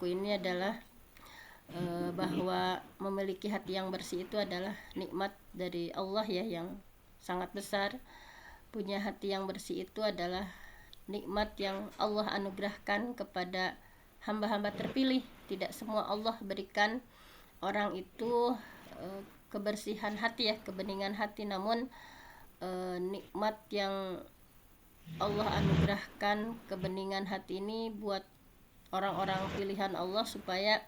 buku ini adalah bahwa memiliki hati yang bersih itu adalah nikmat dari Allah ya, yang sangat besar. Punya hati yang bersih itu adalah nikmat yang Allah anugerahkan kepada hamba-hamba terpilih. Tidak semua Allah berikan orang itu kebersihan hati ya, kebeningan hati, namun nikmat yang Allah anugerahkan kebeningan hati ini buat orang-orang pilihan Allah, supaya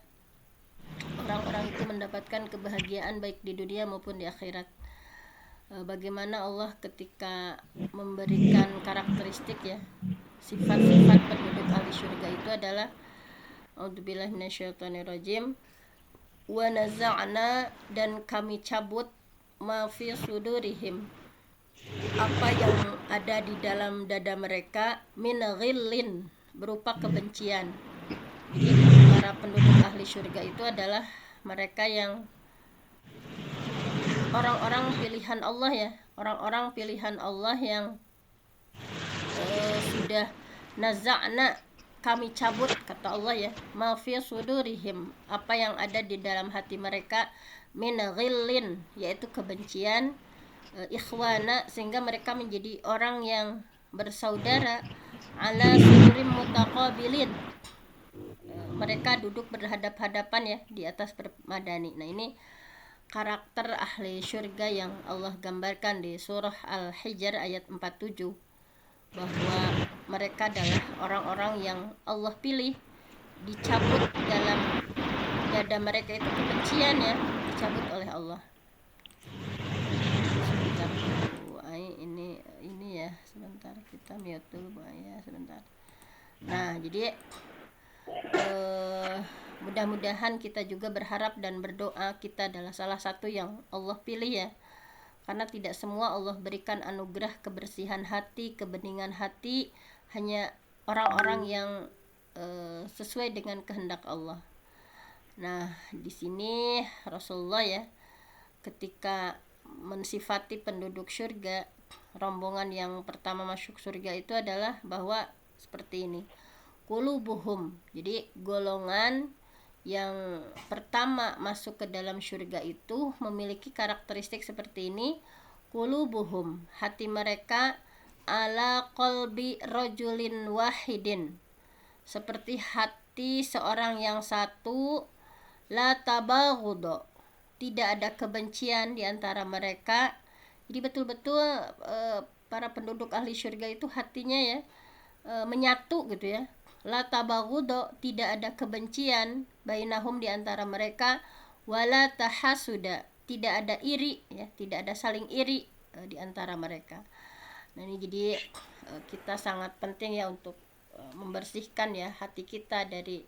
orang-orang itu mendapatkan kebahagiaan baik di dunia maupun di akhirat. Bagaimana Allah ketika memberikan karakteristik ya, sifat-sifat penduduk ahli surga itu adalah A'udzubillahi minasyaitonirrajim, wa naza'na, dan kami cabut, ma fi sudurihim, apa yang ada di dalam dada mereka, min ghillin, berupa kebencian. Jadi para penduduk ahli surga itu adalah mereka yang orang-orang pilihan Allah ya, orang-orang pilihan Allah yang sudah naza'na, kami cabut, kata Allah ya, ma fi sudurihim, apa yang ada di dalam hati mereka, min ghillin, yaitu kebencian, ikhwana, sehingga mereka menjadi orang yang bersaudara, ala surim mutaqabilin, mereka duduk berhadap-hadapan ya di atas permadani. Nah, ini karakter ahli syurga yang Allah gambarkan di surah Al-Hijr ayat 47, bahwa mereka adalah orang-orang yang Allah pilih, dicabut dalam dada mereka itu kebencian ya, dicabut oleh Allah. Sebentar Bu Ai, ini ya, sebentar kita mute dulu Bu Ai ya, sebentar. Nah, jadi mudah-mudahan kita juga berharap dan berdoa kita adalah salah satu yang Allah pilih ya, karena tidak semua Allah berikan anugerah kebersihan hati, kebeningan hati, hanya orang-orang yang sesuai dengan kehendak Allah. Nah, di sini Rasulullah ya, ketika mensifati penduduk surga, rombongan yang pertama masuk surga itu adalah bahwa seperti ini, qulubuhum, jadi golongan yang pertama masuk ke dalam surga itu memiliki karakteristik seperti ini, qulubuhum, hati mereka, ala qalbi rajulin wahidin, seperti hati seorang yang satu, la tabaghud, tidak ada kebencian di antara mereka. Jadi betul-betul para penduduk ahli surga itu hatinya ya menyatu gitu ya, la tabaghudo, tidak ada kebencian, bainahum, di antara mereka, wala tahasuda, tidak ada iri ya, tidak ada saling iri di antara mereka. Nah, ini jadi kita sangat penting ya untuk membersihkan ya hati kita dari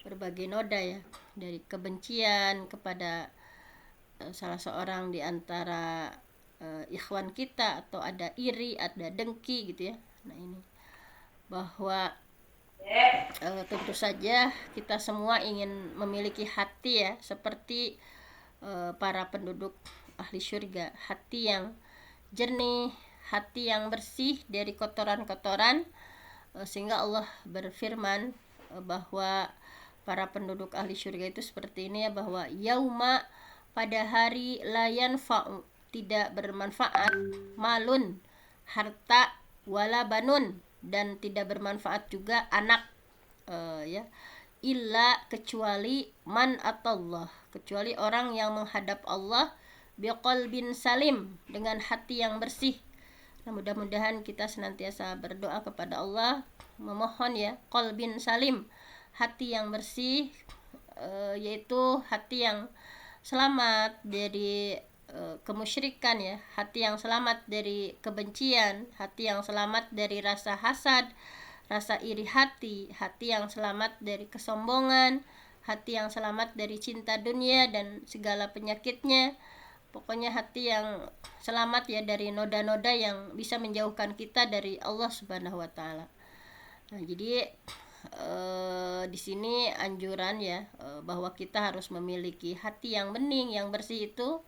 berbagai noda ya, dari kebencian kepada salah seorang di antara ikhwan kita, atau ada iri, ada dengki gitu ya. Nah, ini bahwa tentu saja kita semua ingin memiliki hati ya seperti para penduduk ahli surga, hati yang jernih, hati yang bersih dari kotoran-kotoran, sehingga Allah berfirman bahwa para penduduk ahli surga itu seperti ini ya, bahwa yauma, pada hari, layan fa'u, tidak bermanfaat, malun, harta, wala banun, dan tidak bermanfaat juga anak ya, illa, kecuali, man atallah, kecuali orang yang menghadap Allah, biqalbin salim, dengan hati yang bersih. Nah, mudah-mudahan kita senantiasa berdoa kepada Allah, memohon ya, qalbin salim, hati yang bersih, yaitu hati yang selamat dari kemusyrikan ya, hati yang selamat dari kebencian, hati yang selamat dari rasa hasad, rasa iri hati, hati yang selamat dari kesombongan, hati yang selamat dari cinta dunia dan segala penyakitnya. Pokoknya hati yang selamat ya dari noda-noda yang bisa menjauhkan kita dari Allah Subhanahu wa taala. Nah, jadi di sini anjuran ya, bahwa kita harus memiliki hati yang bening, yang bersih itu,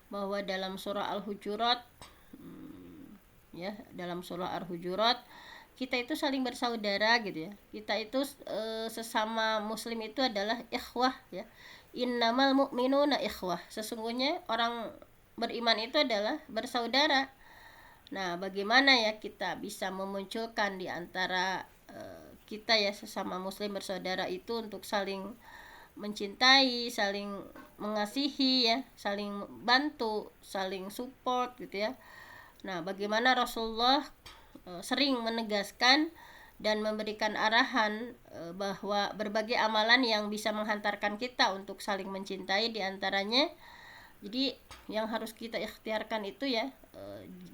bahwa dalam surah Al-Hujurat ya, dalam surah Al-Hujurat kita itu saling bersaudara gitu ya. Kita itu sesama muslim itu adalah ikhwah ya. Innamal mu'minuna ikhwah. Sesungguhnya orang beriman itu adalah bersaudara. Nah, bagaimana ya kita bisa memunculkan di antara kita ya sesama muslim bersaudara itu untuk saling mencintai, saling mengasihi ya, saling bantu, saling support gitu ya. Nah, bagaimana Rasulullah sering menegaskan dan memberikan arahan bahwa berbagai amalan yang bisa menghantarkan kita untuk saling mencintai, diantaranya jadi yang harus kita ikhtiarkan itu ya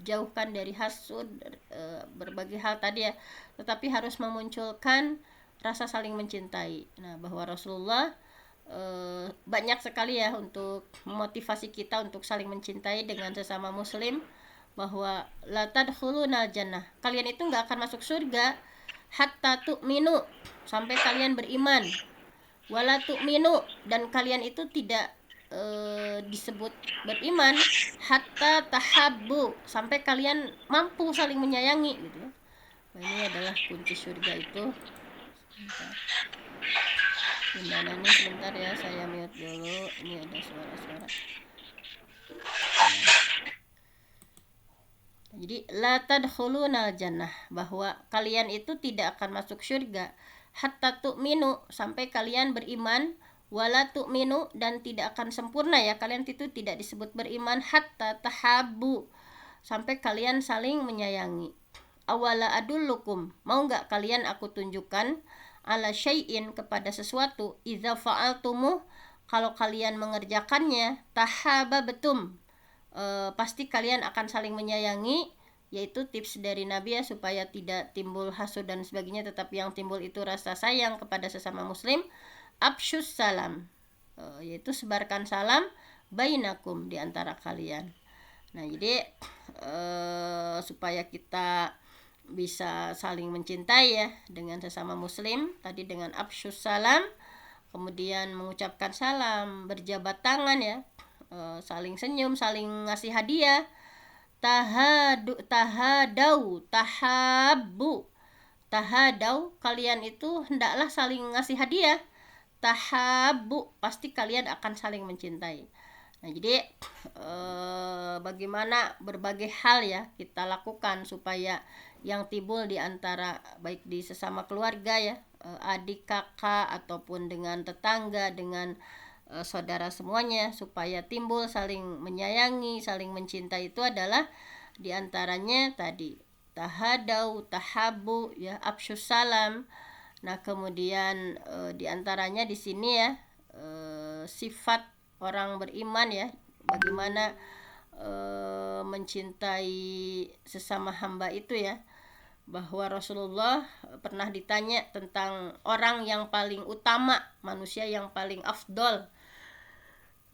jauhkan dari hasud, berbagai hal tadi ya, tetapi harus memunculkan rasa saling mencintai. Nah, bahwa Rasulullah banyak sekali ya untuk memotivasi kita untuk saling mencintai dengan sesama muslim, bahwa la tadkhulunal jannah, kalian itu nggak akan masuk surga hatta tu'minu, sampai kalian beriman, wala tu'minu, dan kalian itu tidak disebut beriman hatta tahabbu, sampai kalian mampu saling menyayangi gitu ya. Nah, ini adalah kunci surga itu. Gimana nih, sebentar ya, saya mute dulu, ini ada suara-suara. Jadi la tadkhulunal jannah, bahwa kalian itu tidak akan masuk surga hatta tu'minu, sampai kalian beriman, wala tu'minu, dan tidak akan sempurna ya, kalian itu tidak disebut beriman hatta tahabbu, sampai kalian saling menyayangi. Awala adullukum, mau nggak kalian aku tunjukkan, ala syai'in, kepada sesuatu, idza fa'altumuh, kalau kalian mengerjakannya, tahabatum, pasti kalian akan saling menyayangi. Yaitu tips dari Nabi ya, supaya tidak timbul hasud dan sebagainya, tetapi yang timbul itu rasa sayang kepada sesama muslim. Absyus salam, yaitu sebarkan salam, bainakum, di antara kalian. Nah, jadi supaya kita bisa saling mencintai ya dengan sesama muslim tadi dengan absyus salam, kemudian mengucapkan salam, berjabat tangan ya, saling senyum, saling ngasih hadiah. Tahadau, tahabbu, tahadau, kalian itu hendaklah saling ngasih hadiah. Tahabbu, pasti kalian akan saling mencintai. Nah, jadi bagaimana berbagai hal ya kita lakukan supaya yang timbul di antara baik di sesama keluarga ya, adik kakak ataupun dengan tetangga, dengan saudara semuanya, supaya timbul saling menyayangi, saling mencintai, itu adalah diantaranya tadi tahadau, tahabu ya, absyus salam. Nah, kemudian diantaranya di sini ya sifat orang beriman ya, bagaimana mencintai sesama hamba itu ya, bahwa Rasulullah pernah ditanya tentang orang yang paling utama, manusia yang paling afdol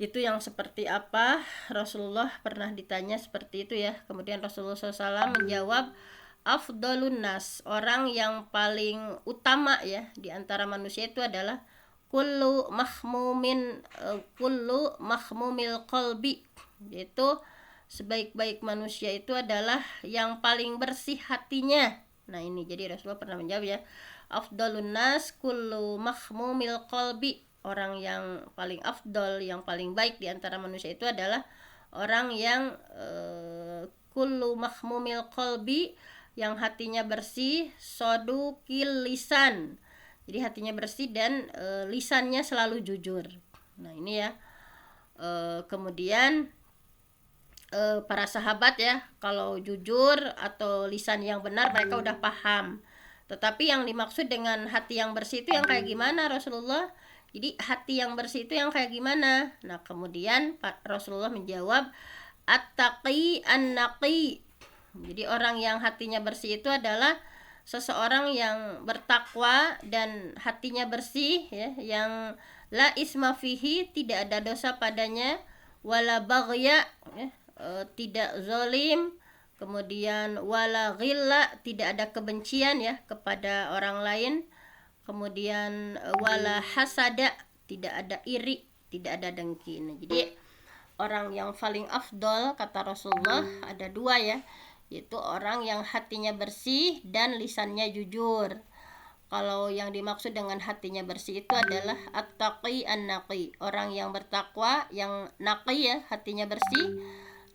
itu yang seperti apa. Rasulullah pernah ditanya seperti itu ya, kemudian Rasulullah SAW menjawab, afdolun nas, orang yang paling utama ya di antara manusia itu adalah kullu mahmumil qalbi, yaitu sebaik-baik manusia itu adalah yang paling bersih hatinya. Nah, ini jadi Rasulullah pernah menjawab ya, afdalun nas kullu mahmumil qalbi, orang yang paling afdol, yang paling baik di antara manusia itu adalah orang yang kullu mahmumil qalbi, yang hatinya bersih, sodukil lisan, jadi hatinya bersih dan lisannya selalu jujur. Nah, ini ya kemudian para sahabat ya, kalau jujur atau lisan yang benar mereka udah paham, tetapi yang dimaksud dengan hati yang bersih itu yang kayak gimana Rasulullah? Jadi hati yang bersih itu yang kayak gimana? Nah, kemudian Rasulullah menjawab, at-taqi an-naqi. Jadi orang yang hatinya bersih itu adalah seseorang yang bertakwa dan hatinya bersih ya, yang la isma fihi, tidak ada dosa padanya, wala baghya ya, tidak zalim, kemudian wala ghilla, tidak ada kebencian ya kepada orang lain, kemudian wala hasada, tidak ada iri, tidak ada dengki. Nah, jadi orang yang paling afdol kata Rasulullah ada dua ya, yaitu orang yang hatinya bersih dan lisannya jujur. Kalau yang dimaksud dengan hatinya bersih itu adalah at-taqi an-naqi, orang yang bertakwa, yang naqi ya, hatinya bersih.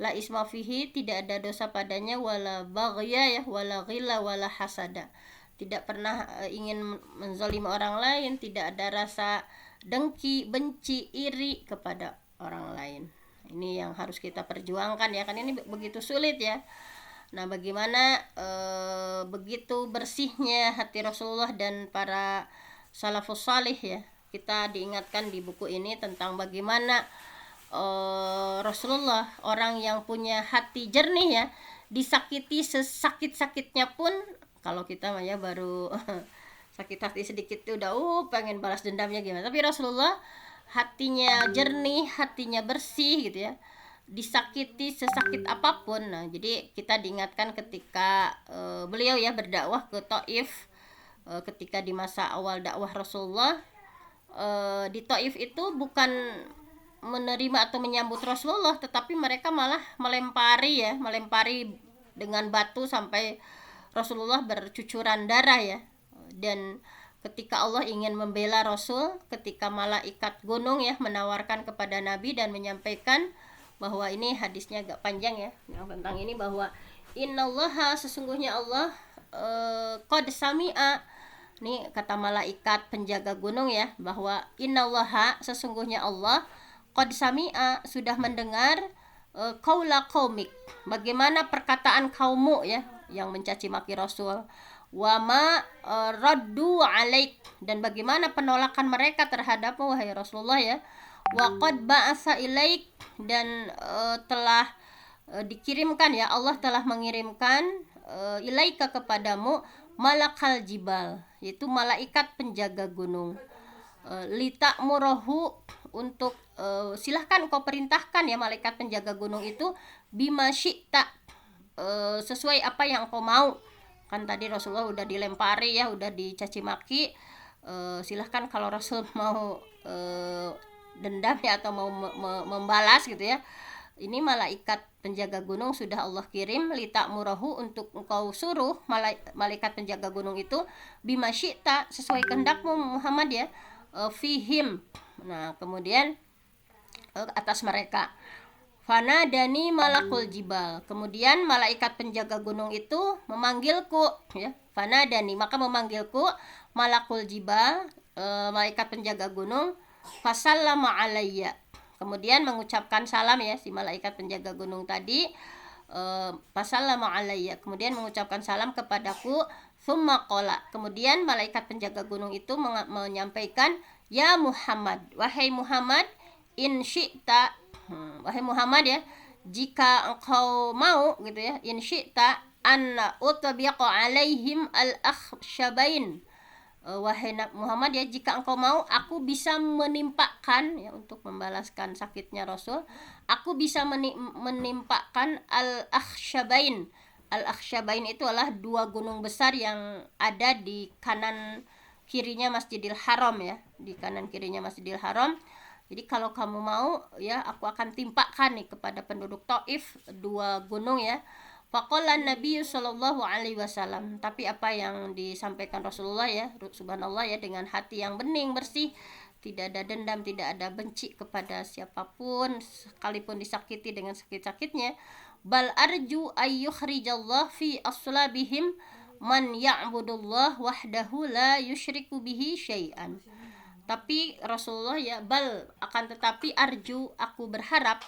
La isma fihi, tidak ada dosa padanya, wala baghya ya, wala ghilla wala hasada. Tidak pernah ingin menzalimi orang lain, tidak ada rasa dengki, benci, iri kepada orang lain. Ini yang harus kita perjuangkan ya, kan ini begitu sulit ya. Nah, bagaimana begitu bersihnya hati Rasulullah dan para salafus salih ya. Kita diingatkan di buku ini tentang bagaimana Rasulullah, orang yang punya hati jernih ya, disakiti sesakit-sakitnya pun, kalau kita mah ya baru sakit hati sedikit tuh udah pengen balas dendamnya gimana. Tapi Rasulullah hatinya jernih, hatinya bersih gitu ya, disakiti sesakit apapun. Nah, jadi kita diingatkan ketika beliau ya berdakwah ke Taif, ketika di masa awal dakwah Rasulullah, di Taif itu bukan menerima atau menyambut Rasulullah, tetapi mereka malah melempari dengan batu sampai Rasulullah bercucuran darah ya. Dan ketika Allah ingin membela Rasul, ketika malaikat gunung ya menawarkan kepada Nabi dan menyampaikan bahwa ini hadisnya agak panjang ya, yang tentang ini, bahwa innallaha, sesungguhnya Allah, qad sami'a, ini kata malaikat penjaga gunung ya, bahwa innallaha, sesungguhnya Allah, qad sami'a, sudah mendengar qaula qaumik, bagaimana perkataan kaummu ya yang mencaci maki Rasul, wa ma raddu alaik, dan bagaimana penolakan mereka terhadapmu wahai Rasulullah ya, wa qad ba'asa ilaik, dan telah dikirimkan ya, Allah telah mengirimkan ilaika kepadamu malakal jibal, yaitu malaikat penjaga gunung, litakmurahu, untuk silahkan kau perintahkan ya malaikat penjaga gunung itu, bima syi'ta, sesuai apa yang kau mau. Kan tadi Rasulullah udah dilempari ya, udah dicaci maki, silahkan kalau Rasul mau dendam ya, atau mau membalas gitu ya, ini malaikat penjaga gunung sudah Allah kirim, litakmurahu, untuk engkau suruh malaikat penjaga gunung itu, bima syi'ta, sesuai kehendakmu Muhammad ya, fihim. Nah, kemudian atas mereka, fanadani malakul jibal, kemudian malaikat penjaga gunung itu memanggilku ya, fanadani, maka memanggilku malakul jibal, malaikat penjaga gunung, fasallama alayya, kemudian mengucapkan salam ya, si malaikat penjaga gunung tadi, fasallama alayya, kemudian mengucapkan salam kepadaku, thumma qala, kemudian malaikat penjaga gunung itu menyampaikan, ya Muhammad, wahai Muhammad, in syi'ta, wahai Muhammad ya, jika engkau mau gitu ya, in syi'ta anna utbiqa alaihim al-akhsyabain, wahai Muhammad ya, jika engkau mau aku bisa menimpakan ya, untuk membalaskan sakitnya Rasul, aku bisa menimpakan al-akhsyabain. Al-akhsyabain itu adalah dua gunung besar yang ada di kanan kirinya Masjidil Haram ya, di kanan kirinya Masjidil Haram. Jadi kalau kamu mau ya, aku akan timpakan nih kepada penduduk Taif dua gunung ya. Faqala Nabi sallallahu alaihi wasallam, tapi apa yang disampaikan Rasulullah ya, subhanallah ya, dengan hati yang bening bersih, tidak ada dendam, tidak ada benci kepada siapapun, sekalipun disakiti dengan sakit-sakitnya. Bal arju ayyukhrijallah fi aslabihim man ya'budullah wahdahu la yusyriku bihi syai'an. Tapi Rasulullah ya, bal, akan tetapi, arju, aku berharap,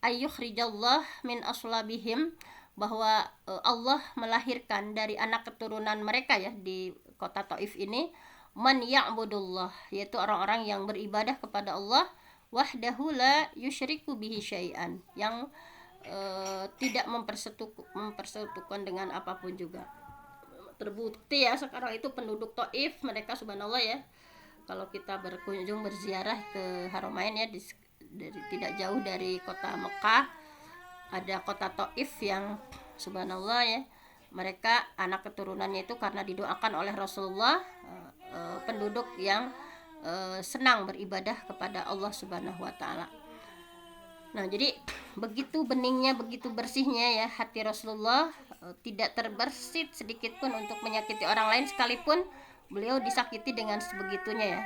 ayyukhrijallah min aslabihim, bahwa Allah melahirkan dari anak keturunan mereka ya di kota Taif ini, man ya'budullah, yaitu orang-orang yang beribadah kepada Allah, wahdahu la yusyriku bihi syai'an, yang tidak mempersekutukan dengan apapun juga. Terbukti ya sekarang itu penduduk Taif, mereka subhanallah ya, kalau kita berkunjung berziarah ke Haramain ya, tidak jauh dari kota Mekah ada kota Taif yang subhanallah ya, mereka anak keturunannya itu karena didoakan oleh Rasulullah, penduduk yang senang beribadah kepada Allah Subhanahu wa taala. Nah, jadi begitu beningnya, begitu bersihnya ya hati Rasulullah, tidak terbersit sedikit pun untuk menyakiti orang lain, sekalipun beliau disakiti dengan sebegitunya ya.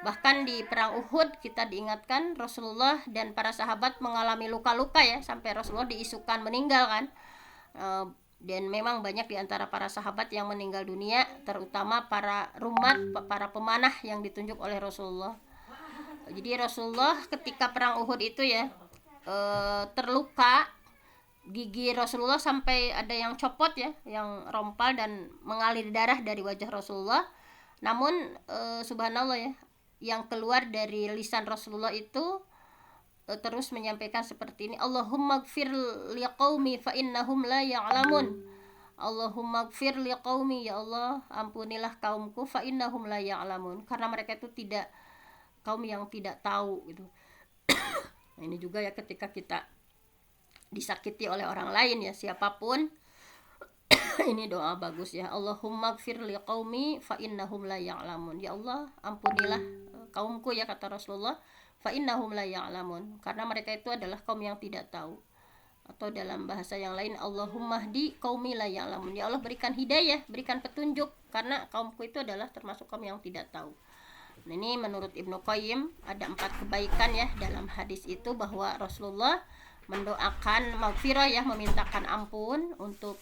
Bahkan di perang Uhud kita diingatkan Rasulullah dan para sahabat mengalami luka-luka ya, sampai Rasulullah diisukan meninggal kan. Dan memang banyak di antara para sahabat yang meninggal dunia, terutama para rumat, para pemanah yang ditunjuk oleh Rasulullah. Jadi Rasulullah ketika perang Uhud itu ya terluka, gigi Rasulullah sampai ada yang copot ya, yang rompal dan mengalir darah dari wajah Rasulullah. Namun subhanallah ya, yang keluar dari lisan Rasulullah itu terus menyampaikan seperti ini, Allahumma gfir liqaumi fa innahum la ya'lamun. Allahumma gfir liqaumi, ya Allah ampunilah kaumku, fa innahum la ya'lamun, karena mereka itu tidak, kaum yang tidak tahu gitu. Nah, ini juga ya ketika kita disakiti oleh orang lain ya, siapapun, ini doa bagus ya, Allahumma gfir liqaumi fa innahum la ya'lamun, ya Allah ampunilah kaumku ya, kata Rasulullah, fa innahum la ya'lamun, karena mereka itu adalah kaum yang tidak tahu. Atau dalam bahasa yang lain, Allahumma hdi qaumi la ya'lamun, ya Allah berikan hidayah, berikan petunjuk, karena kaumku itu adalah termasuk kaum yang tidak tahu. Nah, ini menurut Ibnu Qayyim ada 4 kebaikan ya dalam hadis itu, bahwa Rasulullah mendoakan maghfirah ya, memintakan ampun untuk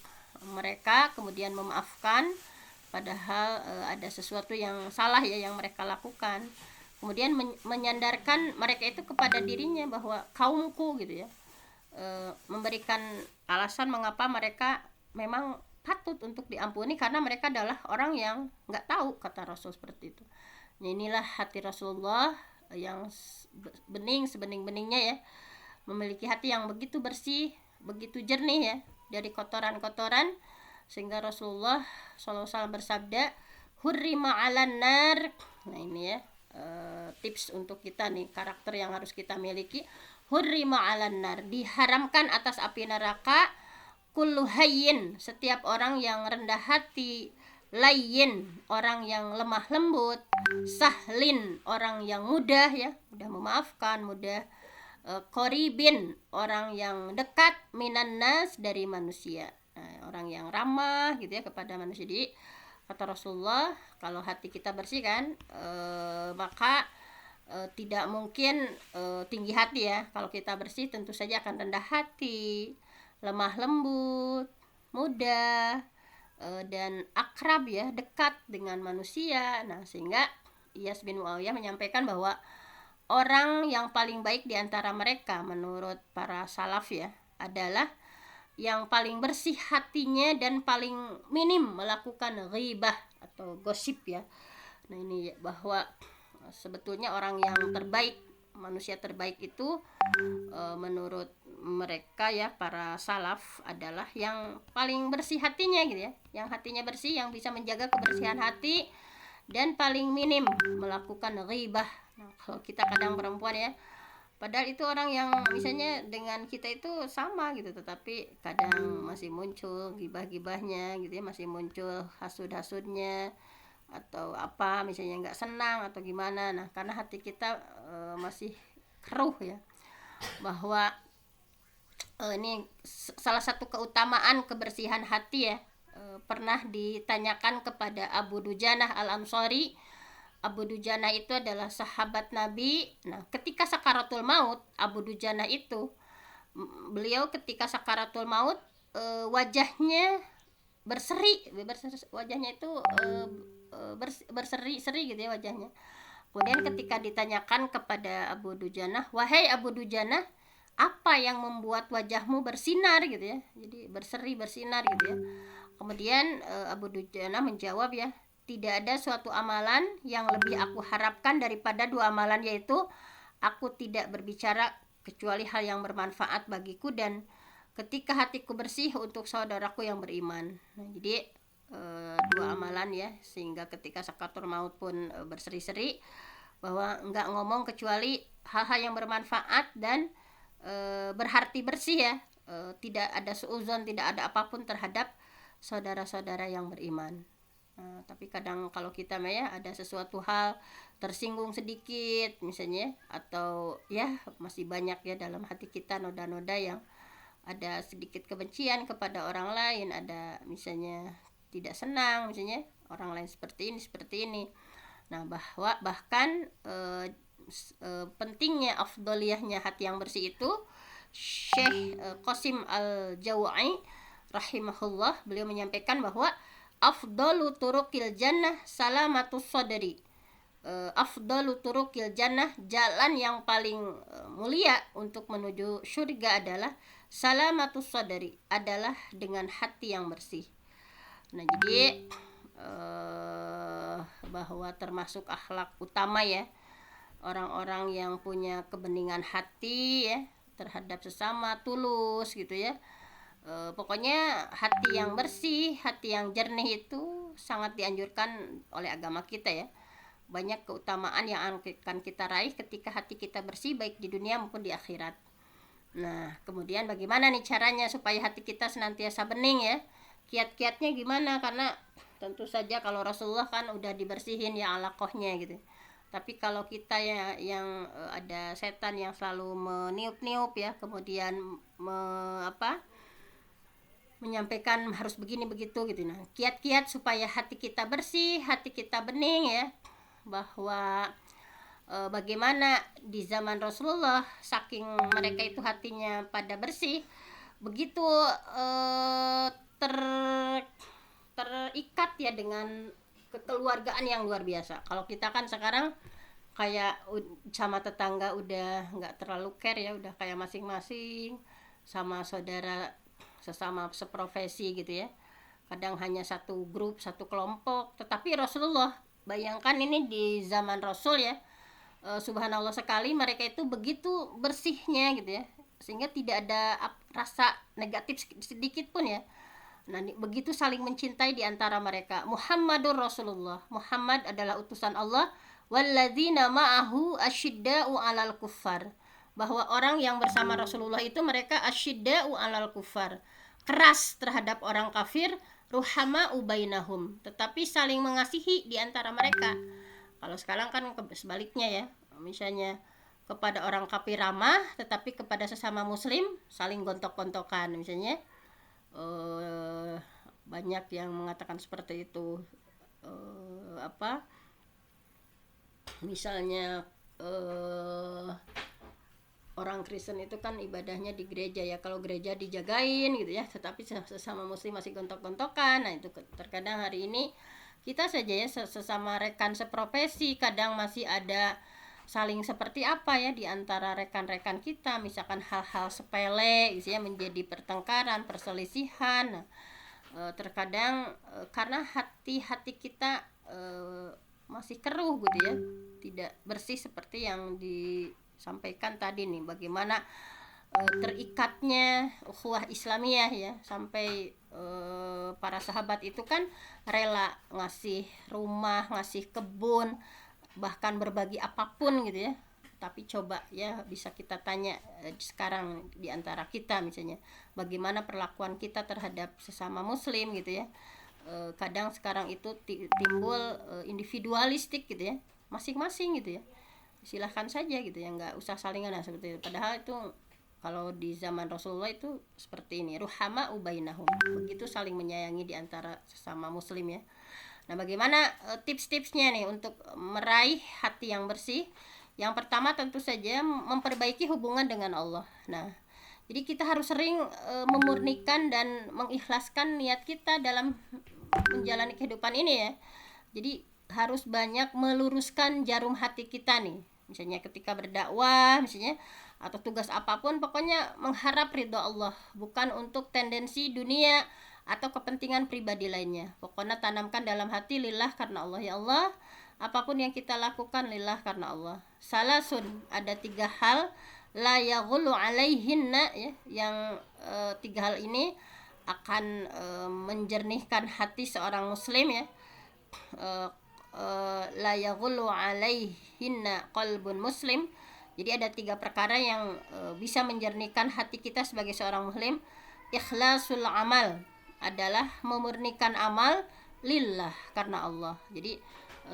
mereka, kemudian memaafkan padahal ada sesuatu yang salah ya yang mereka lakukan. Kemudian menyandarkan mereka itu kepada dirinya, bahwa kaumku gitu ya, memberikan alasan mengapa mereka memang patut untuk diampuni, karena mereka adalah orang yang nggak tahu, kata Rasul seperti itu. Nah, inilah hati Rasulullah yang bening sebening-beningnya ya, memiliki hati yang begitu bersih, begitu jernih ya dari kotoran-kotoran, sehingga Rasulullah SAW bersabda, hurrima 'alan nar. Nah, ini ya tips untuk kita nih, karakter yang harus kita miliki. Hurrima 'alan nar, diharamkan atas api neraka, kullu hayyin, setiap orang yang rendah hati, layyin, orang yang lemah lembut, sahlin, orang yang mudah ya, mudah memaafkan, mudah qoribin, orang yang dekat, minan nas, dari manusia. Nah, orang yang ramah gitu ya kepada manusia. Jadi kata Rasulullah, kalau hati kita bersih kan, maka tidak mungkin tinggi hati ya. Kalau kita bersih tentu saja akan rendah hati, lemah lembut, mudah, dan akrab ya, dekat dengan manusia. Nah, sehingga Iyas bin Muawiyah menyampaikan bahwa orang yang paling baik di antara mereka menurut para salaf ya adalah yang paling bersih hatinya dan paling minim melakukan ghibah atau gosip ya. Nah, ini bahwa sebetulnya orang yang terbaik, manusia terbaik itu menurut mereka ya para salaf adalah yang paling bersih hatinya gitu ya, yang hatinya bersih, yang bisa menjaga kebersihan hati dan paling minim melakukan ghibah. Nah, kalau kita kadang perempuan ya, padahal itu orang yang misalnya dengan kita itu sama gitu, tetapi kadang masih muncul gibah-gibahnya gitu ya, masih muncul hasud-hasudnya atau apa, misalnya nggak senang atau gimana. Nah, karena hati kita masih keruh ya, bahwa ini salah satu keutamaan kebersihan hati ya. Pernah ditanyakan kepada Abu Dujanah Al-Ansari. Abu Dujanah itu adalah sahabat Nabi. Nah, ketika sakaratul maut, Abu Dujanah itu, beliau ketika sakaratul maut wajahnya berseri, wajahnya itu berseri-seri gitu ya wajahnya. Kemudian ketika ditanyakan kepada Abu Dujanah, wahai Abu Dujanah, apa yang membuat wajahmu bersinar gitu ya, jadi berseri bersinar gitu ya. Kemudian Abu Dujanah menjawab ya, tidak ada suatu amalan yang lebih aku harapkan daripada 2 amalan, yaitu aku tidak berbicara kecuali hal yang bermanfaat bagiku, dan ketika hatiku bersih untuk saudaraku yang beriman. Nah, jadi 2 amalan ya, sehingga ketika sakaratul maut pun berseri-seri, bahwa enggak ngomong kecuali hal-hal yang bermanfaat dan berhati bersih ya, tidak ada suuzon, tidak ada apapun terhadap saudara-saudara yang beriman. Tapi kadang kalau kita ya ada sesuatu hal tersinggung sedikit misalnya, atau ya masih banyak ya dalam hati kita noda-noda yang ada sedikit kebencian kepada orang lain, ada misalnya tidak senang misalnya orang lain seperti ini. Nah, bahkan pentingnya afdoliyahnya hati yang bersih itu, Syekh Qasim Al-Jawai rahimahullah, beliau menyampaikan bahwa afdalu turuqil jannah salamatus sadri. Afdalu turuqil jannah, jalan yang paling mulia untuk menuju surga adalah salamatus sadri, adalah dengan hati yang bersih. Nah, jadi bahwa termasuk akhlak utama ya orang-orang yang punya kebeningan hati ya terhadap sesama, tulus gitu ya. Pokoknya hati yang bersih, hati yang jernih itu sangat dianjurkan oleh agama kita ya. Banyak keutamaan yang akan kita raih ketika hati kita bersih, baik di dunia maupun di akhirat. Nah, kemudian bagaimana nih caranya supaya hati kita senantiasa bening ya? Kiat-kiatnya gimana? Karena tentu saja kalau Rasulullah kan udah dibersihin ya alaqohnya gitu. Tapi kalau kita ya yang ada setan yang selalu meniup-niup ya, kemudian menyampaikan harus begini begitu gitu. Nah, kiat-kiat supaya hati kita bersih, hati kita bening ya, bahwa bagaimana di zaman Rasulullah saking mereka itu hatinya pada bersih, begitu terikat ya dengan kekeluargaan yang luar biasa. Kalau kita kan sekarang kayak sama tetangga udah nggak terlalu care ya, udah kayak masing-masing, sama saudara sesama seprofesi gitu ya, kadang hanya satu grup, satu kelompok. Tetapi Rasulullah, bayangkan ini di zaman Rasul ya, subhanallah sekali, mereka itu begitu bersihnya gitu ya, sehingga tidak ada rasa negatif sedikit pun ya. Nah, begitu saling mencintai di antara mereka. Muhammadur Rasulullah, Muhammad adalah utusan Allah. Walladzina ma'ahu asyidda'u 'alal kuffar, bahwa orang yang bersama Rasulullah itu mereka asyidda'u 'alal kuffar, keras terhadap orang kafir, ruhama ubainahum, tetapi saling mengasihi di antara mereka. Kalau sekarang kan sebaliknya ya, misalnya kepada orang kafir ramah, tetapi kepada sesama muslim saling gontok-gontokan misalnya. Banyak yang mengatakan seperti itu. Misalnya orang Kristen itu kan ibadahnya di gereja ya, kalau gereja dijagain gitu ya, tetapi sesama muslim masih gontok-gontokan. Nah, itu terkadang hari ini kita saja ya sesama rekan seprofesi kadang masih ada saling seperti apa ya di antara rekan-rekan kita, misalkan hal-hal sepele gitu ya menjadi pertengkaran, perselisihan. Nah, terkadang karena hati-hati kita masih keruh gitu ya, tidak bersih seperti yang disampaikan tadi nih, bagaimana terikatnya ukhuwah Islamiyah ya, sampai para sahabat itu kan rela ngasih rumah, ngasih kebun, bahkan berbagi apapun gitu ya. Tapi coba ya, bisa kita tanya sekarang di antara kita misalnya, bagaimana perlakuan kita terhadap sesama muslim gitu ya. Kadang sekarang itu timbul individualistik gitu ya, masing-masing gitu ya, silahkan saja gitu ya, nggak usah salingan seperti itu. Padahal itu kalau di zaman Rasulullah itu seperti ini, ruhama ubainahum, begitu saling menyayangi di antara sesama muslim ya. Nah, bagaimana tips-tipsnya nih untuk meraih hati yang bersih? Yang pertama tentu saja memperbaiki hubungan dengan Allah. Nah, jadi kita harus sering memurnikan dan mengikhlaskan niat kita dalam menjalani kehidupan ini ya. Jadi harus banyak meluruskan jarum hati kita nih. Misalnya ketika berdakwah misalnya, atau tugas apapun, pokoknya mengharap ridho Allah, bukan untuk tendensi dunia atau kepentingan pribadi lainnya. Pokoknya tanamkan dalam hati lillah, karena Allah ya Allah. Apapun yang kita lakukan lillah, karena Allah. Salasun, ada 3 hal la yaghulu alaihinna ya, yang 3 hal ini akan menjernihkan hati seorang muslim ya. La yaghulu alaihinna qalbun muslim. Jadi ada 3 perkara yang bisa menjernihkan hati kita sebagai seorang muslim. Ikhlasul amal, adalah memurnikan amal lillah, karena Allah. Jadi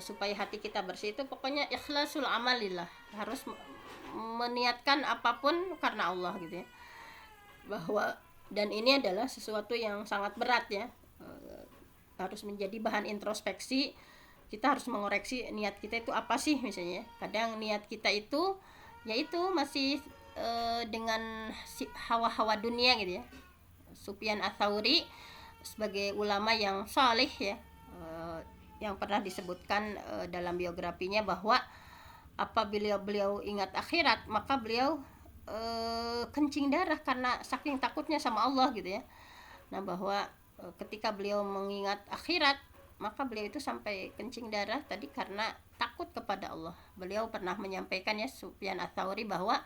supaya hati kita bersih itu pokoknya ikhlasul amal lillah, harus meniatkan apapun karena Allah gitu ya. bahwa dan ini adalah sesuatu yang sangat berat ya, harus menjadi bahan introspeksi. Kita harus mengoreksi niat kita itu apa sih, misalnya kadang niat kita itu yaitu masih dengan hawa-hawa dunia gitu ya. Sufyan Ats-Tsauri sebagai ulama yang saleh ya, yang pernah disebutkan dalam biografinya bahwa apabila beliau ingat akhirat maka beliau kencing darah karena saking takutnya sama Allah gitu ya. Nah, bahwa ketika beliau mengingat akhirat maka beliau itu sampai kencing darah tadi karena takut kepada Allah. Beliau pernah menyampaikan ya, Sufyan Ats-Tsauri, bahwa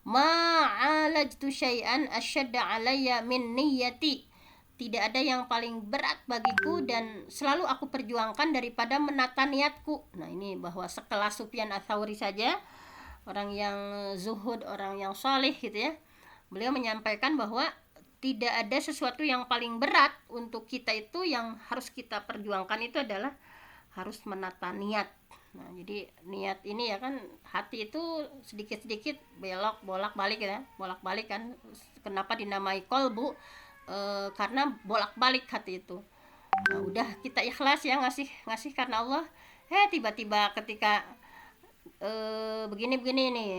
ma'alajtu syai'an asyadda alayya min niyyati, tidak ada yang paling berat bagiku dan selalu aku perjuangkan daripada menata niatku. Nah, ini bahwa sekelas Sufyan Ats-Tsauri saja, orang yang zuhud, orang yang saleh gitu ya, beliau menyampaikan bahwa tidak ada sesuatu yang paling berat untuk kita itu yang harus kita perjuangkan itu adalah harus menata niat. Nah, jadi niat ini ya kan, hati itu sedikit-sedikit belok bolak-balik ya, bolak-balik kan. Kenapa dinamai kolbu? Karena bolak-balik hati itu. Nah, udah kita ikhlas ya ngasih karena Allah, tiba-tiba ketika begini-begini nih,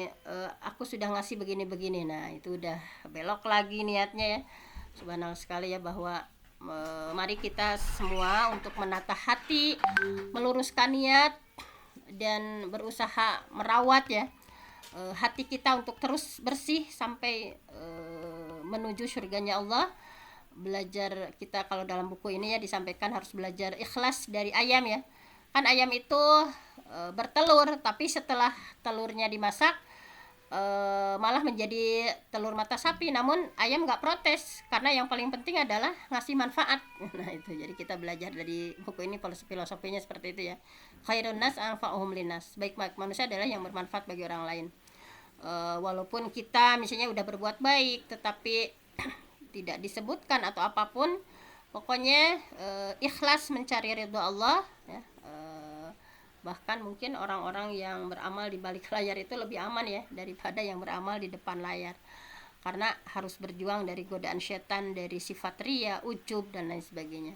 aku sudah ngasih begini-begini, nah itu udah belok lagi niatnya ya. Subhanallah sekali ya, bahwa mari kita semua untuk menata hati, meluruskan niat, dan berusaha merawat ya hati kita untuk terus bersih sampai menuju surganya Allah. Belajar kita, kalau dalam buku ini ya disampaikan harus belajar ikhlas dari ayam ya. Kan ayam itu bertelur, tapi setelah telurnya dimasak malah menjadi telur mata sapi. Namun ayam nggak protes karena yang paling penting adalah ngasih manfaat. Nah itu, jadi kita belajar dari buku ini filosofinya seperti itu ya. Khairun nas anfa'uhum linnas, baik manusia adalah yang bermanfaat bagi orang lain. Walaupun kita misalnya udah berbuat baik tetapi tidak disebutkan atau apapun, pokoknya ikhlas mencari ridho Allah ya. Bahkan mungkin orang-orang yang beramal di balik layar itu lebih aman ya daripada yang beramal di depan layar, karena harus berjuang dari godaan setan, dari sifat ria, ujub, dan lain sebagainya.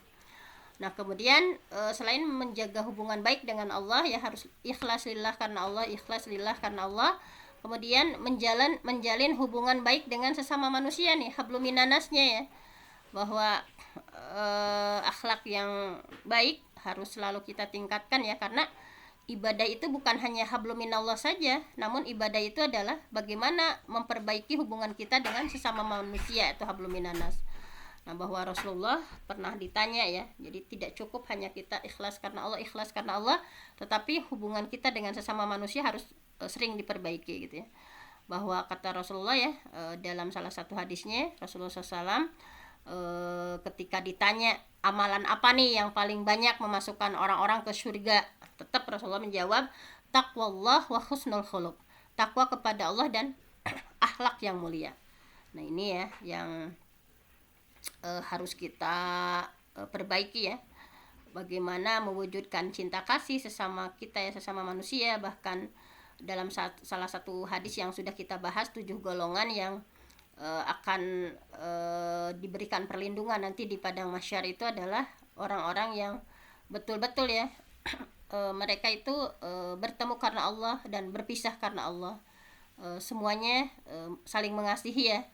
Nah, kemudian selain menjaga hubungan baik dengan Allah ya, harus ikhlas lillah karena Allah, ikhlas lillah karena Allah. Kemudian menjalin hubungan baik dengan sesama manusia nih, hablum minannasnya ya, bahwa akhlak yang baik harus selalu kita tingkatkan ya, karena ibadah itu bukan hanya hablum minallah saja, namun ibadah itu adalah bagaimana memperbaiki hubungan kita dengan sesama manusia, itu hablum minannas. Nah, bahwa Rasulullah pernah ditanya ya, jadi tidak cukup hanya kita ikhlas karena Allah, tetapi hubungan kita dengan sesama manusia harus sering diperbaiki gitu ya. Bahwa kata Rasulullah ya, dalam salah satu hadisnya Rasulullah SAW ketika ditanya amalan apa nih yang paling banyak memasukkan orang-orang ke surga, tetap Rasulullah menjawab taqwallah wa husnul khuluq, takwa kepada Allah dan akhlak yang mulia. Nah, ini ya yang harus kita perbaiki ya, bagaimana mewujudkan cinta kasih sesama kita ya, sesama manusia. Bahkan dalam salah satu hadis yang sudah kita bahas, 7 golongan yang akan diberikan perlindungan nanti di padang mahsyar itu adalah orang-orang yang betul-betul ya mereka itu bertemu karena Allah dan berpisah karena Allah, semuanya saling mengasihi ya.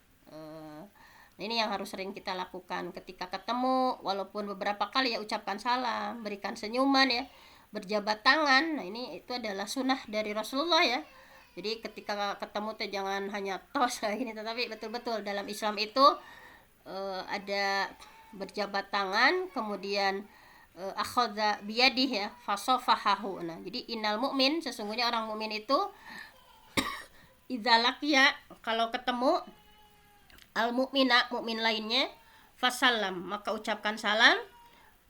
Ini yang harus sering kita lakukan ketika ketemu, walaupun beberapa kali ya ucapkan salam, berikan senyuman ya, berjabat tangan. Nah, ini itu adalah sunnah dari Rasulullah ya. Jadi ketika ketemu tuh jangan hanya tos kayak gini, tetapi betul-betul dalam Islam itu ada berjabat tangan, kemudian akhadha biyadih ya, fasofahahu. Nah, jadi innal mu'min, sesungguhnya orang mukmin itu idza laqiya, kalau ketemu al mu'mina, mukmin lainnya, fasallam, maka ucapkan salam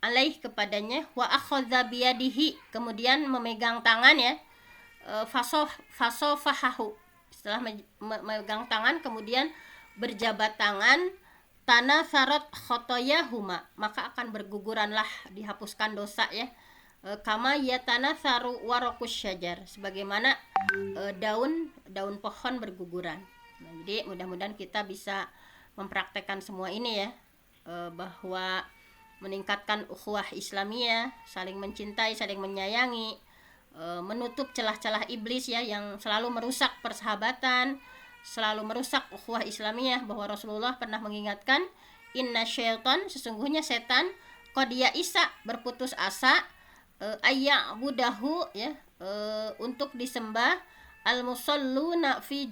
alaih kepadanya, wa akhadha biyadihi, kemudian memegang tangan ya, fasofahahu, setelah memegang tangan kemudian berjabat tangan, tanah sarot khotoyahuma, maka akan berguguranlah, dihapuskan dosa ya, kama ya tanah saru warokus syajar, sebagaimana daun pohon berguguran. Nah, jadi mudah-mudahan kita bisa mempraktekkan semua ini ya, bahwa meningkatkan ukhuwah Islamiyah, saling mencintai, saling menyayangi, menutup celah-celah iblis ya yang selalu merusak persahabatan, selalu merusak ukhuwah Islamiyah, bahwa Rasulullah pernah mengingatkan, inna syaitan, sesungguhnya setan, qad ya'isa, berputus asa, ayya'budahu ya, untuk disembah, al musalluna fi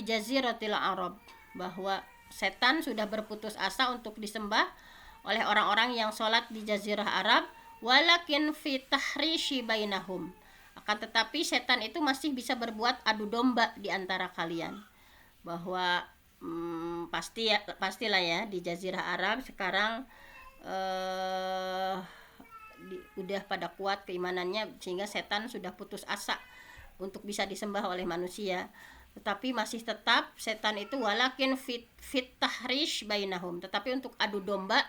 jaziratil Arab, bahwa setan sudah berputus asa untuk disembah oleh orang-orang yang sholat di jazirah Arab, walakin fi tahrishi bainahum, akan tetapi setan itu masih bisa berbuat adu domba di antara kalian, bahwa pastilah ya di jazirah Arab sekarang udah pada kuat keimanannya sehingga setan sudah putus asa untuk bisa disembah oleh manusia, tetapi masih tetap setan itu walakin fit tahrish bainahum, tetapi untuk adu domba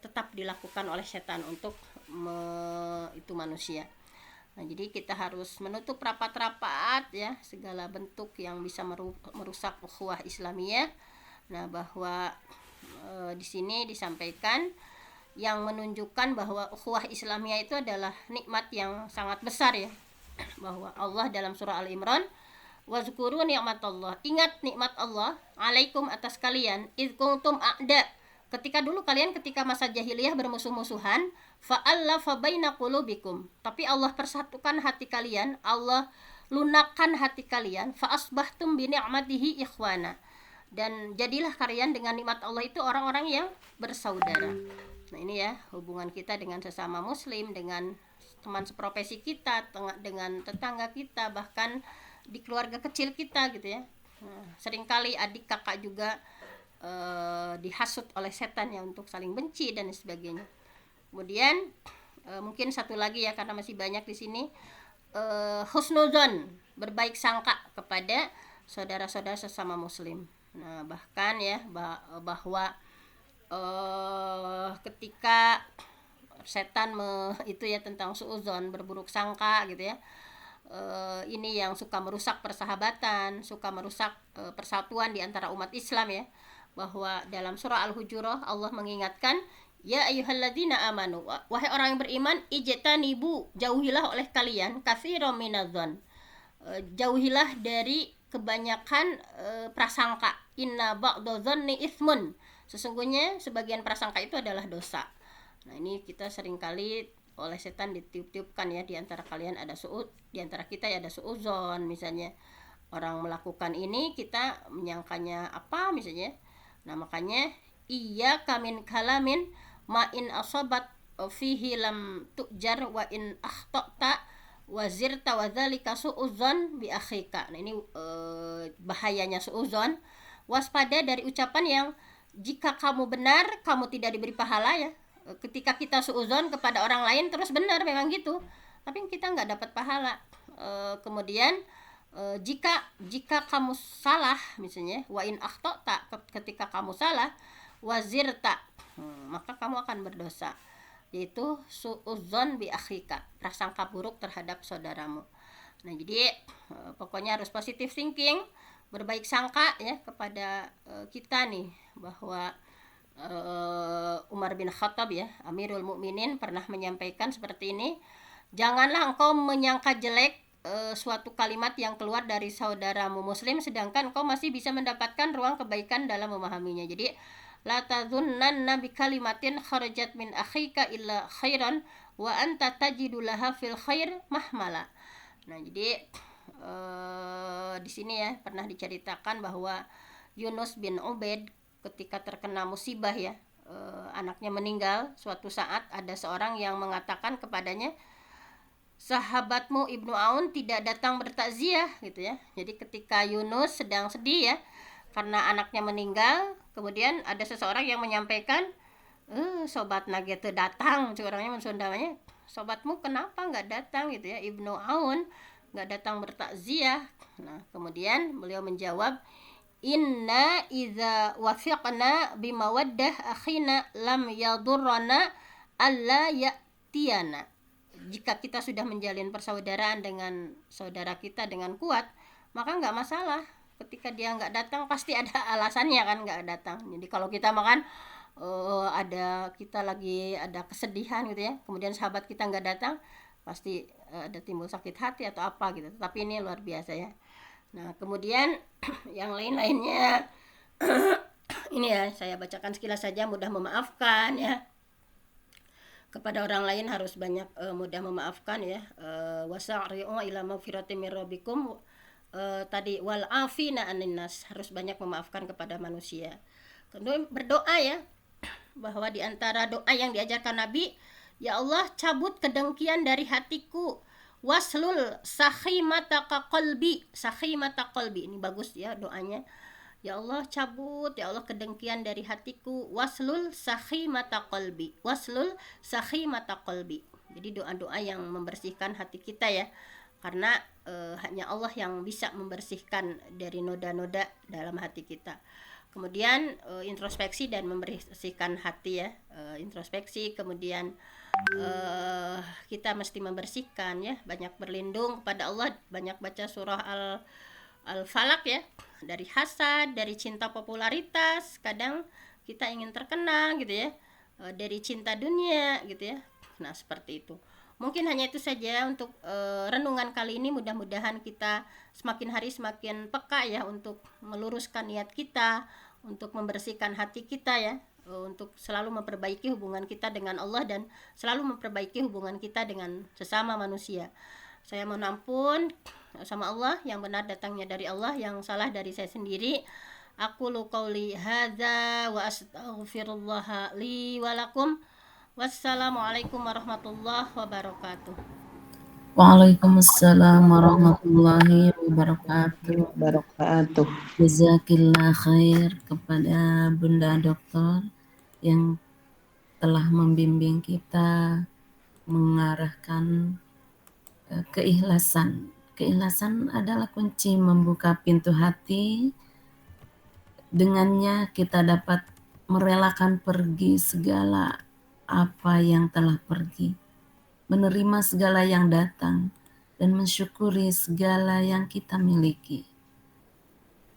tetap dilakukan oleh setan untuk itu manusia. Nah, jadi kita harus menutup rapat-rapat ya segala bentuk yang bisa merusak ukhuwah Islamiyah. Nah, bahwa di sini disampaikan yang menunjukkan bahwa ukhuwah Islamiyah itu adalah nikmat yang sangat besar ya, bahwa Allah dalam surah Al-Imran, wazkuru ni'matallah, ingat nikmat Allah alaikum atas kalian, id kuntum a'da, ketika dulu kalian ketika masa jahiliyah bermusuh-musuhan, fa'allafa baina qulubikum, tapi Allah persatukan hati kalian, Allah lunakkan hati kalian, fa'asbahtum bi ni'matihi ikhwana, dan jadilah kalian dengan nikmat Allah itu orang-orang yang bersaudara. Nah, ini ya hubungan kita dengan sesama muslim, dengan teman seprofesi kita, dengan tetangga kita, bahkan di keluarga kecil kita gitu ya. Nah, seringkali adik kakak juga dihasut oleh setan ya untuk saling benci dan sebagainya. Kemudian mungkin satu lagi ya karena masih banyak di sini, husnuzon, berbaik sangka kepada saudara-saudara sesama muslim. Nah, bahkan ya bahwa ketika setan itu ya tentang suudzon, berburuk sangka gitu ya, ini yang suka merusak persahabatan, suka merusak persatuan di antara umat Islam ya, bahwa dalam surah Al-Hujurat Allah mengingatkan, ya ayyuhalladzina amanu, wahai orang yang beriman, ijtanibu, jauhilah oleh kalian, katsiran minadz-dzann, jauhilah dari kebanyakan prasangka, inna ba'dadz-dzanni itsmun, sesungguhnya sebagian prasangka itu adalah dosa. Nah, ini kita seringkali oleh setan ditiup-tiupkan ya, di antara kalian ada di antara kita ya ada suudzon, misalnya orang melakukan ini kita menyangkanya apa misalnya. Nah, makanya iya kamin kalamin ma in asabat fihi lam tujar wa in akhtata wazirta wa dzalika suudzon bi akhika. Nah, ini bahayanya suudzon, waspada dari ucapan yang jika kamu benar kamu tidak diberi pahala ya. Ketika kita suudzon kepada orang lain terus benar memang gitu, tapi kita nggak dapat pahala. Kemudian jika kamu salah misalnya, wa in akhtata, ketika kamu salah, wazirta, maka kamu akan berdosa, yaitu suudzon bi akhika, prasangka buruk terhadap saudaramu. Nah, jadi pokoknya harus positive thinking, berbaik sangka ya kepada kita nih, bahwa Umar bin Khattab ya, Amirul Mukminin, pernah menyampaikan seperti ini, janganlah engkau menyangka jelek suatu kalimat yang keluar dari saudaramu muslim sedangkan engkau masih bisa mendapatkan ruang kebaikan dalam memahaminya. Jadi la tazunnanna bi kalimatin kharajat min akhika illa khairan wa anta tajidu laha fil khair mahmala. Nah, jadi di sini ya pernah diceritakan bahwa Yunus bin Ubaid ketika terkena musibah ya, anaknya meninggal, suatu saat ada seorang yang mengatakan kepadanya, sahabatmu Ibnu Aun tidak datang bertakziah gitu ya. Jadi ketika Yunus sedang sedih ya karena anaknya meninggal, kemudian ada seseorang yang menyampaikan, sobat nagete datang, orangnya mensundamanya, sobatmu kenapa nggak datang gitu ya, Ibnu Aun nggak datang bertakziah. Nah, kemudian beliau menjawab, inna idza wafiqna bimawaddah akhina lam yadurrana alla ya'tiyana. Jika kita sudah menjalin persaudaraan dengan saudara kita dengan kuat, maka nggak masalah ketika dia nggak datang pasti ada alasannya kan nggak datang. Jadi kalau kita makan ada kita lagi ada kesedihan gitu ya, kemudian sahabat kita nggak datang, pasti ada timbul sakit hati atau apa gitu. Tapi ini luar biasa ya. Nah kemudian yang lain-lainnya ini ya saya bacakan sekilas saja. Mudah memaafkan ya, kepada orang lain harus banyak mudah memaafkan ya. Wasari'u ila magfiratin min rabbikum, tadi wal afina anin nas, harus banyak memaafkan kepada manusia. Kemudian berdoa ya, bahwa di antara doa yang diajarkan Nabi, ya Allah cabut kedengkian dari hatiku, waslul sakhimata qalbi, sakhimata qalbi, ini bagus ya doanya. Ya Allah cabut ya Allah kedengkian dari hatiku, waslul sakhimata qalbi, waslul sakhimata qalbi. Jadi doa-doa yang membersihkan hati kita ya, karena hanya Allah yang bisa membersihkan dari noda-noda dalam hati kita. Kemudian introspeksi dan membersihkan hati ya, introspeksi. Kemudian kita mesti membersihkan ya, banyak berlindung kepada Allah, banyak baca surah Al-Falaq ya, dari hasad, dari cinta popularitas, kadang kita ingin terkenal gitu ya, dari cinta dunia gitu ya. Nah seperti itu. Mungkin hanya itu saja untuk renungan kali ini. Mudah-mudahan kita semakin hari semakin peka ya untuk meluruskan niat kita, untuk membersihkan hati kita ya, untuk selalu memperbaiki hubungan kita dengan Allah dan selalu memperbaiki hubungan kita dengan sesama manusia. Saya mohon ampun sama Allah, yang benar datangnya dari Allah, yang salah dari saya sendiri. Aku qauli hadza wa astaghfirullah li wa lakum. Wassalamualaikum warahmatullahi wabarakatuh. Waalaikumsalam warahmatullahi wabarakatuh. Wabarakatuh. Jazakillah khair kepada Bunda Dokter yang telah membimbing kita mengarahkan keikhlasan. Keikhlasan adalah kunci membuka pintu hati. Dengannya kita dapat merelakan pergi segala apa yang telah pergi, menerima segala yang datang, dan mensyukuri segala yang kita miliki.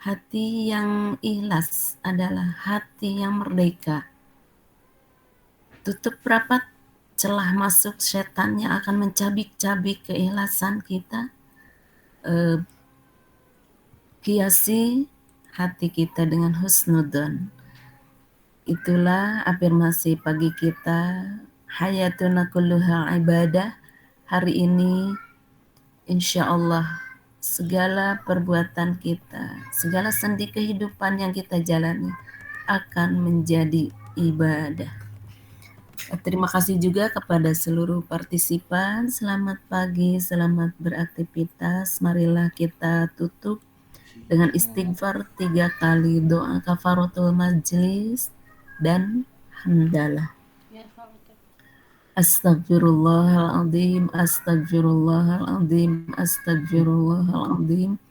Hati yang ikhlas adalah hati yang merdeka. Tutup rapat, celah masuk setan yang akan mencabik-cabik keikhlasan kita. Hiasi hati kita dengan husnudzon. Itulah afirmasi pagi kita, hayatuna kulluha ibadah. Hari ini insya Allah segala perbuatan kita, segala sendi kehidupan yang kita jalani akan menjadi ibadah. Terima kasih juga kepada seluruh partisipan. Selamat pagi, selamat beraktivitas. Marilah kita tutup dengan istighfar 3 kali, doa kafaratul majlis, dan hamdalah. Astagfirullahaladzim, astagfirullahaladzim, astagfirullahaladzim.